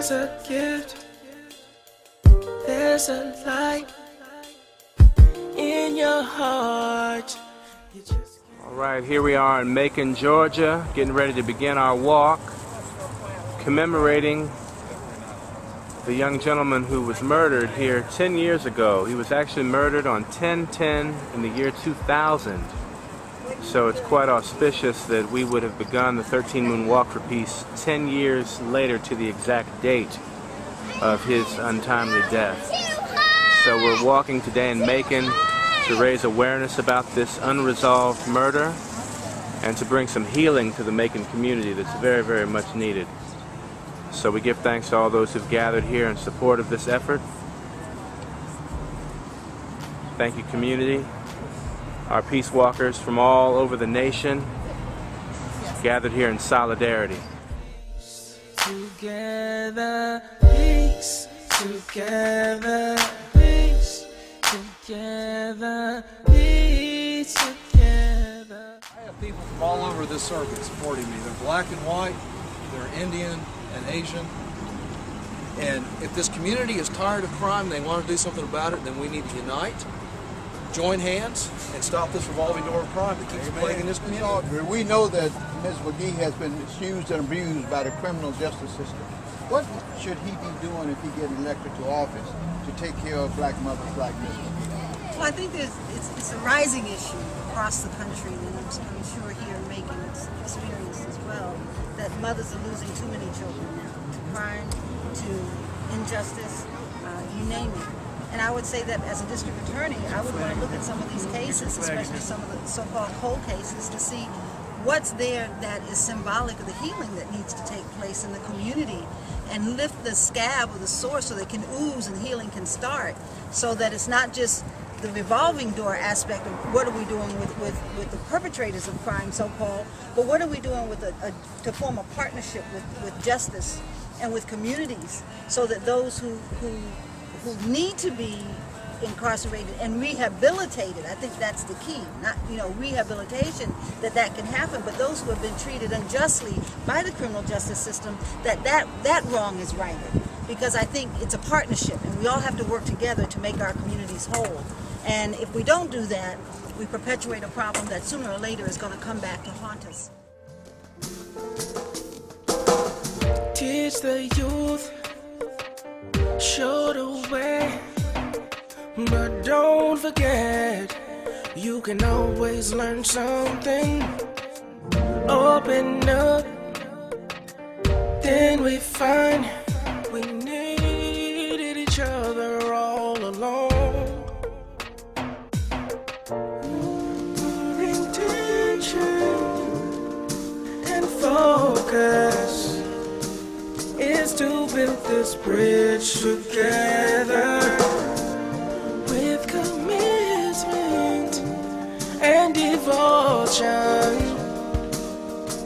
There's a gift, there's a light in your heart. All right, here we are in Macon, Georgia, getting ready to begin our walk, commemorating the young gentleman who was murdered here 10 years ago. He was actually murdered on 10/10 in the year 2000. So it's quite auspicious that we would have begun the 13 Moon Walk for Peace 10 years later to the exact date of his untimely death. So we're walking today in Macon to raise awareness about this unresolved murder and to bring some healing to the Macon community that's very, very much needed. So we give thanks to all those who've gathered here in support of this effort. Thank you, community. Our peace walkers from all over the nation gathered here in solidarity. Together, peace. Together, peace. Together, peace. Together. I have people from all over this circuit supporting me. They're black and white, they're Indian and Asian. And if this community is tired of crime and they want to do something about it, then we need to unite, join hands, and stop this revolving door of crime that keeps plaguing this community. We know that Ms. McGhee has been misused and abused by the criminal justice system. What should he be doing if he gets elected to office to take care of black mothers like Ms. McGhee? Well, I think it's a rising issue across the country, and I'm sure here in Macon it's experienced as well, that mothers are losing too many children now to crime, to injustice, you name it. And I would say that as a district attorney, I would want to look at some of these cases, especially some of the so-called cold cases, to see what's there that is symbolic of the healing that needs to take place in the community, and lift the scab of the sore so that it can ooze and healing can start, so that it's not just the revolving door aspect of what are we doing with the perpetrators of crime, so-called, but what are we doing with to form a partnership with justice and with communities, so that those who need to be incarcerated and rehabilitated, I think that's the key, not rehabilitation, that can happen, but those who have been treated unjustly by the criminal justice system, that wrong is righted, because I think it's a partnership and we all have to work together to make our communities whole. And if we don't do that, we perpetuate a problem that sooner or later is going to come back to haunt us. Teach the youth, show the way, but don't forget, you can always learn something. Open up, then we find we needed each other all along. Intention and focus is to build this bridge together. With commitment and devotion,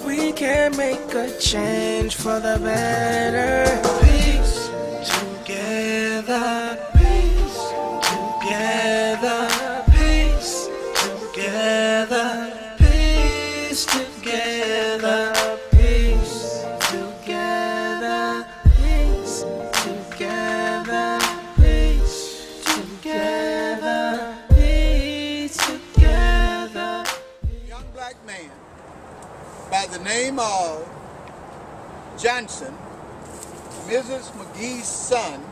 we can make a change for the better. Peace together, peace together, peace together, peace together. By the name of Johnson, Mrs. McGhee's son,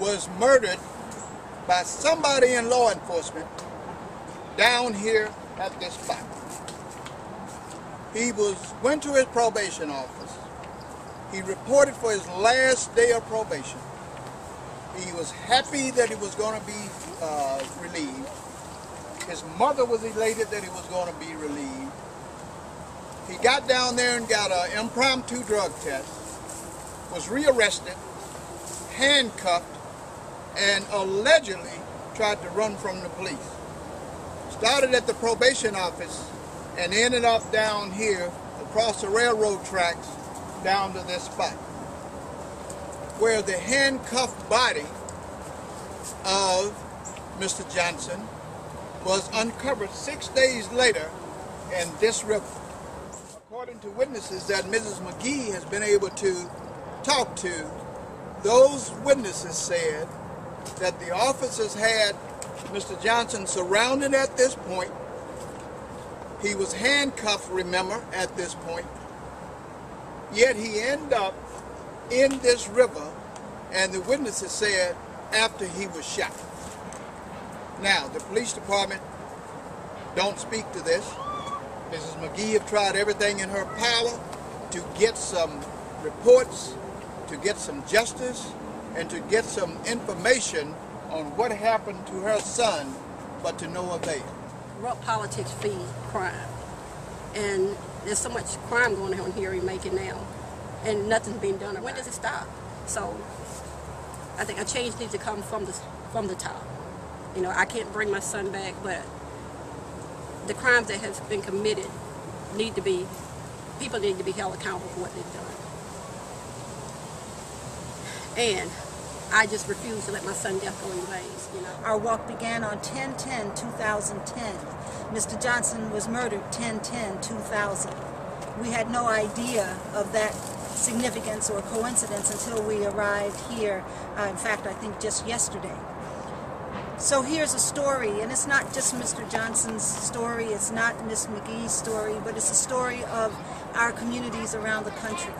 was murdered by somebody in law enforcement down here at this spot. He went to his probation office. He reported for his last day of probation. He was happy that he was going to be relieved. His mother was elated that he was going to be relieved. He got down there and got an impromptu drug test, was rearrested, handcuffed, and allegedly tried to run from the police. Started at the probation office and ended up down here across the railroad tracks down to this spot, where the handcuffed body of Mr. Johnson was uncovered 6 days later in this river. According to witnesses, that Mrs. McGhee has been able to talked to, those witnesses said that the officers had Mr. Johnson surrounded at this point. He was handcuffed, remember, at this point. Yet he ended up in this river, and the witnesses said after he was shot. Now, the police department don't speak to this. Mrs. McGhee have tried everything in her power to get some reports, to get some justice, and to get some information on what happened to her son, but to no avail. Corrupt politics feed crime. And there's so much crime going on here in Macon now, and nothing's being done. When does it stop? So I think a change needs to come from the top. You know, I can't bring my son back, but the crimes that have been committed people need to be held accountable for what they've done. And I just refuse to let my son's death go in vain, you know. Our walk began on 10/10/2010. Mr. Johnson was murdered 10/10/2000. We had no idea of that significance or coincidence until we arrived here, in fact, I think just yesterday. So here's a story, and it's not just Mr. Johnson's story, it's not Miss McGhee's story, but it's a story of our communities around the country.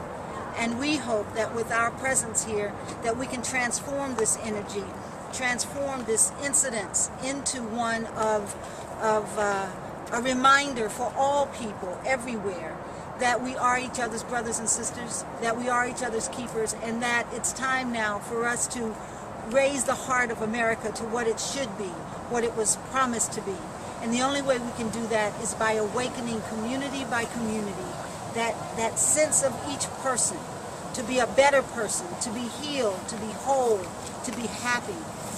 And we hope that with our presence here, that we can transform this energy, transform this incident into one of a reminder for all people everywhere that we are each other's brothers and sisters, that we are each other's keepers, and that it's time now for us to raise the heart of America to what it should be, what it was promised to be. And the only way we can do that is by awakening community by community, that sense of each person to be a better person, to be healed, to be whole, to be happy,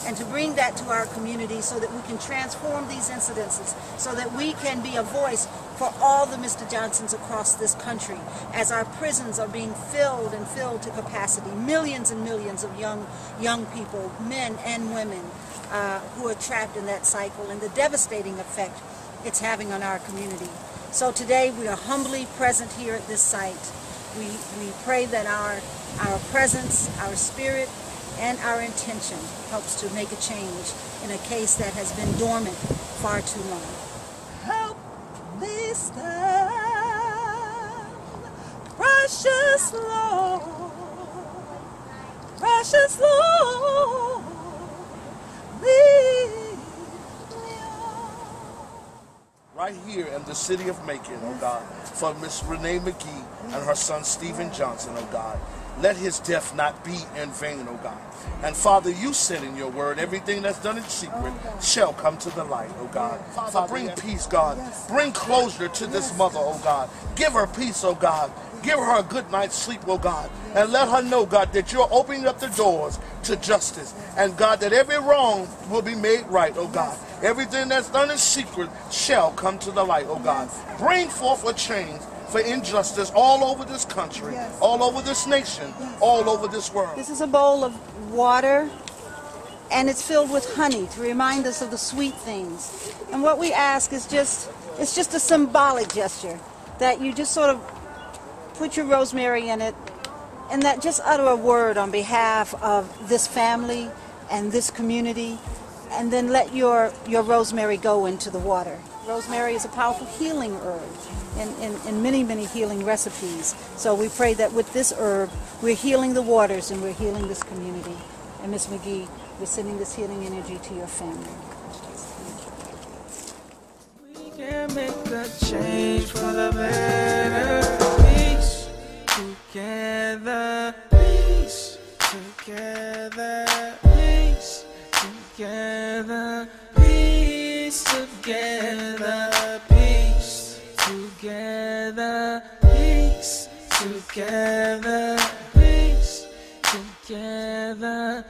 and to bring that to our community so that we can transform these incidences, so that we can be a voice for all the Mr. Johnsons across this country as our prisons are being filled and filled to capacity. Millions and millions of young people, men and women, who are trapped in that cycle and the devastating effect it's having on our community. So today we are humbly present here at this site. We pray that our presence, our spirit, and our intention helps to make a change in a case that has been dormant far too long. Help me stand, precious Lord, precious Lord, lead me on. Right here in the city of Macon, oh God, for Miss Renee McGhee and her son Stephen Johnson, oh God. Let his death not be in vain, oh God. And Father, you said in your word, everything that's done in secret shall come to the light, oh God. Father, bring peace, God. Bring closure to this mother, oh God. Give her peace, oh God. Give her a good night's sleep, oh God. And let her know, God, that you're opening up the doors to justice. And God, that every wrong will be made right, oh God. Everything that's done in secret shall come to the light, oh God. Bring forth a change for injustice all over this country, all over this nation, all over this world. This is a bowl of water, and it's filled with honey to remind us of the sweet things. And what we ask is it's just a symbolic gesture, that you just sort of put your rosemary in it, and that just utter a word on behalf of this family and this community, and then let your rosemary go into the water. Rosemary is a powerful healing herb in many, many healing recipes. So we pray that with this herb, we're healing the waters and we're healing this community. And Miss McGhee, we're sending this healing energy to your family. We can make a change for the better. Peace together. Peace together. Peace together. Peace together. Peace together. Peace together. Peace together.